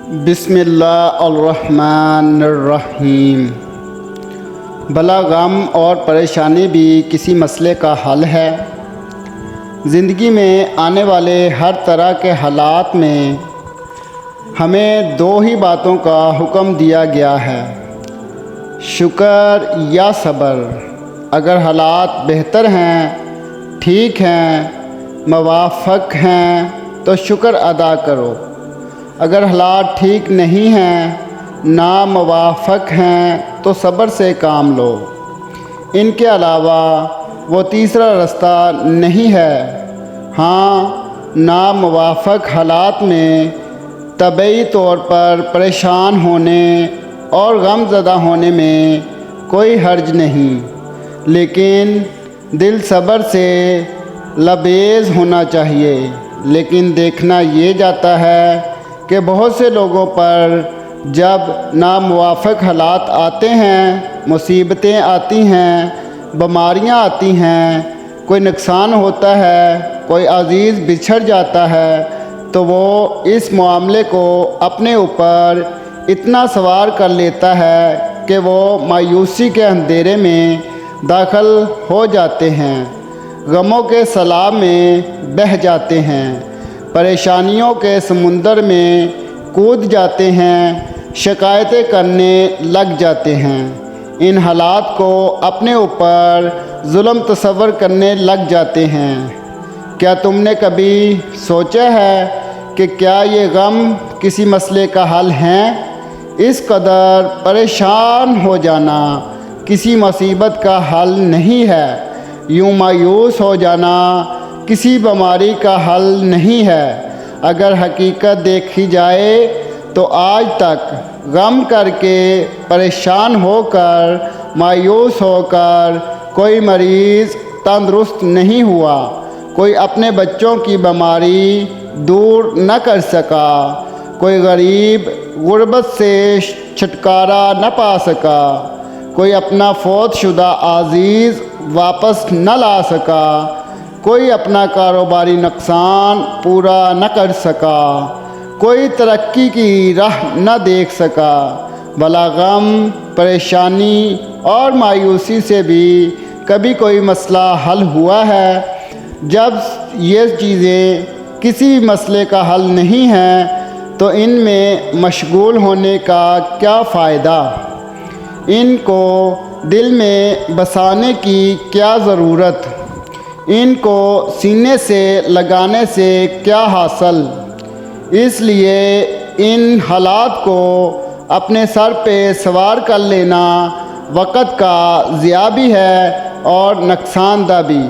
بسم اللہ الرحمن الرحیم۔ بلا غم اور پریشانی بھی کسی مسئلے کا حل ہے۔ زندگی میں آنے والے ہر طرح کے حالات میں ہمیں دو ہی باتوں کا حکم دیا گیا ہے، شکر یا صبر۔ اگر حالات بہتر ہیں، ٹھیک ہیں، موافق ہیں تو شکر ادا کرو۔ اگر حالات ٹھیک نہیں ہیں، ناموافق ہیں تو صبر سے کام لو۔ ان کے علاوہ وہ تیسرا رستہ نہیں ہے۔ ہاں، ناموافق حالات میں طبعی طور پر پریشان ہونے اور غم زدہ ہونے میں کوئی حرج نہیں، لیکن دل صبر سے لبریز ہونا چاہیے۔ لیکن دیکھنا یہ جاتا ہے کہ بہت سے لوگوں پر جب ناموافق حالات آتے ہیں، مصیبتیں آتی ہیں، بیماریاں آتی ہیں، کوئی نقصان ہوتا ہے، کوئی عزیز بچھڑ جاتا ہے، تو وہ اس معاملے کو اپنے اوپر اتنا سوار کر لیتا ہے کہ وہ مایوسی کے اندھیرے میں داخل ہو جاتے ہیں، غموں کے سیلاب میں بہہ جاتے ہیں، پریشانیوں کے سمندر میں کود جاتے ہیں، شکایتیں کرنے لگ جاتے ہیں، ان حالات کو اپنے اوپر ظلم تصور کرنے لگ جاتے ہیں۔ کیا تم نے کبھی سوچا ہے کہ کیا یہ غم کسی مسئلے کا حل ہیں؟ اس قدر پریشان ہو جانا کسی مصیبت کا حل نہیں ہے۔ یوں مایوس ہو جانا کسی بیماری کا حل نہیں ہے۔ اگر حقیقت دیکھی جائے تو آج تک غم کر کے، پریشان ہو کر، مایوس ہو کر کوئی مریض تندرست نہیں ہوا، کوئی اپنے بچوں کی بیماری دور نہ کر سکا، کوئی غریب غربت سے چھٹکارا نہ پا سکا، کوئی اپنا فوت شدہ عزیز واپس نہ لا سکا، کوئی اپنا کاروباری نقصان پورا نہ کر سکا، کوئی ترقی کی راہ نہ دیکھ سکا۔ بلا غم، پریشانی اور مایوسی سے بھی کبھی کوئی مسئلہ حل ہوا ہے؟ جب یہ چیزیں کسی مسئلے کا حل نہیں ہیں تو ان میں مشغول ہونے کا کیا فائدہ؟ ان کو دل میں بسانے کی کیا ضرورت؟ ان کو سینے سے لگانے سے کیا حاصل؟ اس لیے ان حالات کو اپنے سر پہ سوار کر لینا وقت کا ضیاع بھی ہے اور نقصان دہ بھی۔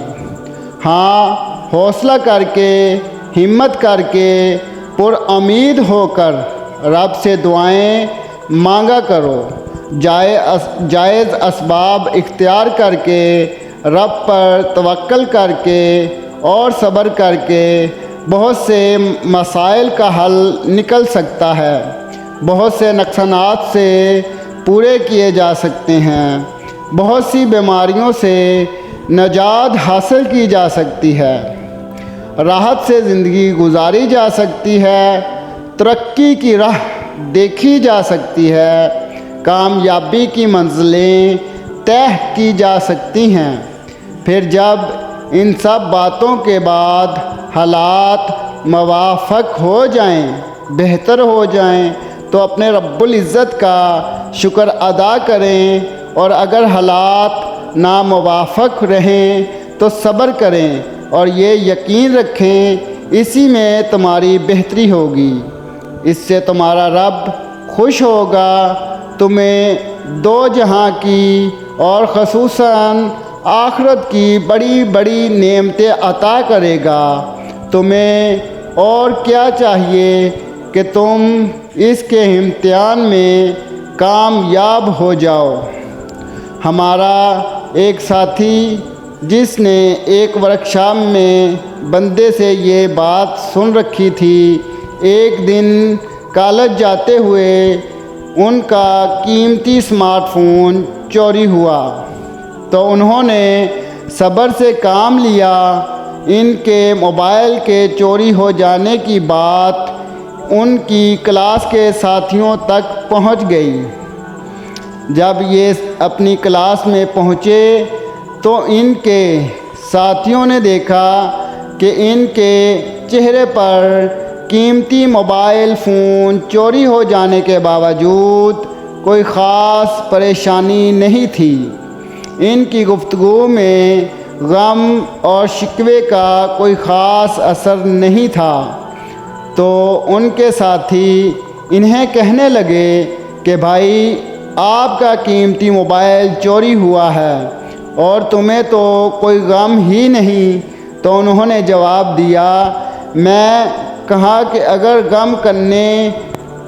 ہاں، حوصلہ کر کے، ہمت کر کے، پر امید ہو کر رب سے دعائیں مانگا کرو۔ جائز اسباب اختیار کر کے، رب پر توکل کر کے اور صبر کر کے بہت سے مسائل کا حل نکل سکتا ہے، بہت سے نقصانات سے پورے کیے جا سکتے ہیں، بہت سی بیماریوں سے نجات حاصل کی جا سکتی ہے، راحت سے زندگی گزاری جا سکتی ہے، ترقی کی راہ دیکھی جا سکتی ہے، کامیابی کی منزلیں طے کی جا سکتی ہیں۔ پھر جب ان سب باتوں کے بعد حالات موافق ہو جائیں، بہتر ہو جائیں، تو اپنے رب العزت کا شکر ادا کریں، اور اگر حالات ناموافق رہیں تو صبر کریں اور یہ یقین رکھیں اسی میں تمہاری بہتری ہوگی، اس سے تمہارا رب خوش ہوگا، تمہیں دو جہاں کی اور خصوصاً آخرت کی بڑی بڑی نعمتیں عطا کرے گا۔ تمہیں اور کیا چاہیے کہ تم اس کے امتحان میں کامیاب ہو جاؤ۔ ہمارا ایک ساتھی جس نے ایک ورکشاپ میں بندے سے یہ بات سن رکھی تھی، ایک دن کالج جاتے ہوئے ان کا قیمتی اسمارٹ فون چوری ہوا، تو انہوں نے صبر سے کام لیا۔ ان کے موبائل کے چوری ہو جانے کی بات ان کی کلاس کے ساتھیوں تک پہنچ گئی۔ جب یہ اپنی کلاس میں پہنچے تو ان کے ساتھیوں نے دیکھا کہ ان کے چہرے پر قیمتی موبائل فون چوری ہو جانے کے باوجود کوئی خاص پریشانی نہیں تھی۔ ان کی گفتگو میں غم اور شکوے کا کوئی خاص اثر نہیں تھا۔ تو ان کے ساتھی انہیں کہنے لگے کہ بھائی آپ کا قیمتی موبائل چوری ہوا ہے اور تمہیں تو کوئی غم ہی نہیں۔ تو انہوں نے جواب دیا، میں کہا کہ اگر غم کرنے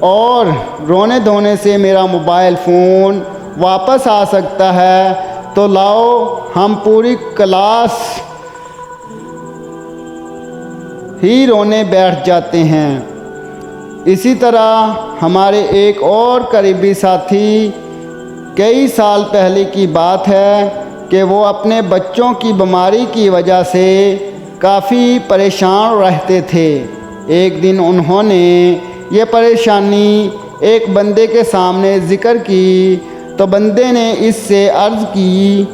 اور رونے دھونے سے میرا موبائل فون واپس آ سکتا ہے تو لاؤ ہم پوری کلاس ہی رونے بیٹھ جاتے ہیں۔ اسی طرح ہمارے ایک اور قریبی ساتھی، کئی سال پہلے کی بات ہے کہ وہ اپنے بچوں کی بیماری کی وجہ سے کافی پریشان رہتے تھے۔ ایک دن انہوں نے یہ پریشانی ایک بندے کے سامنے ذکر کی تو بندے نے اس سے عرض کی،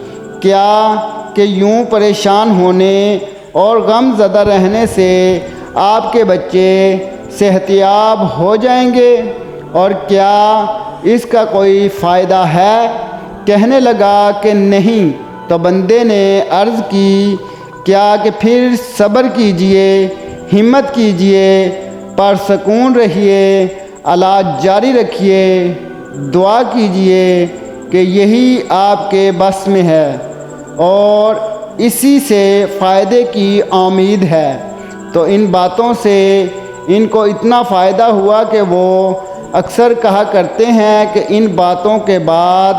کیا کہ یوں پریشان ہونے اور غم زدہ رہنے سے آپ کے بچے صحت یاب ہو جائیں گے اور کیا اس کا کوئی فائدہ ہے؟ کہنے لگا کہ نہیں۔ تو بندے نے عرض کی، کیا کہ پھر صبر کیجئے، ہمت کیجئے، پرسکون رہیے، علاج جاری رکھیے، دعا کیجئے کہ یہی آپ کے بس میں ہے اور اسی سے فائدے کی امید ہے۔ تو ان باتوں سے ان کو اتنا فائدہ ہوا کہ وہ اکثر کہا کرتے ہیں کہ ان باتوں کے بعد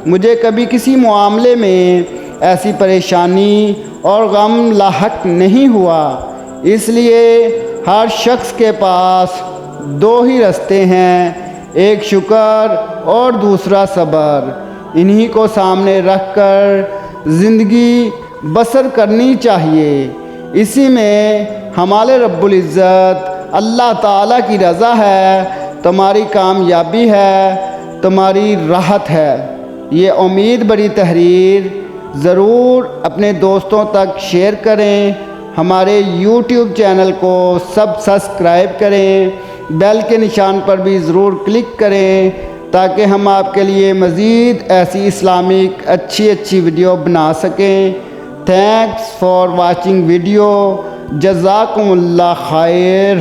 مجھے کبھی کسی معاملے میں ایسی پریشانی اور غم لاحق نہیں ہوا۔ اس لیے ہر شخص کے پاس دو ہی راستے ہیں، ایک شکر اور دوسرا صبر۔ انہی کو سامنے رکھ کر زندگی بسر کرنی چاہیے۔ اسی میں ہمارے رب العزت اللہ تعالیٰ کی رضا ہے، تمہاری کامیابی ہے، تمہاری راحت ہے۔ یہ امید بڑی تحریر ضرور اپنے دوستوں تک شیئر کریں، ہمارے یوٹیوب چینل کو سبسکرائب کریں، بیل کے نشان پر بھی ضرور کلک کریں تاکہ ہم آپ کے لیے مزید ایسی اسلامک اچھی ویڈیو بنا سکیں۔ تھینکس فار واچنگ ویڈیو، جزاکم اللہ خیر۔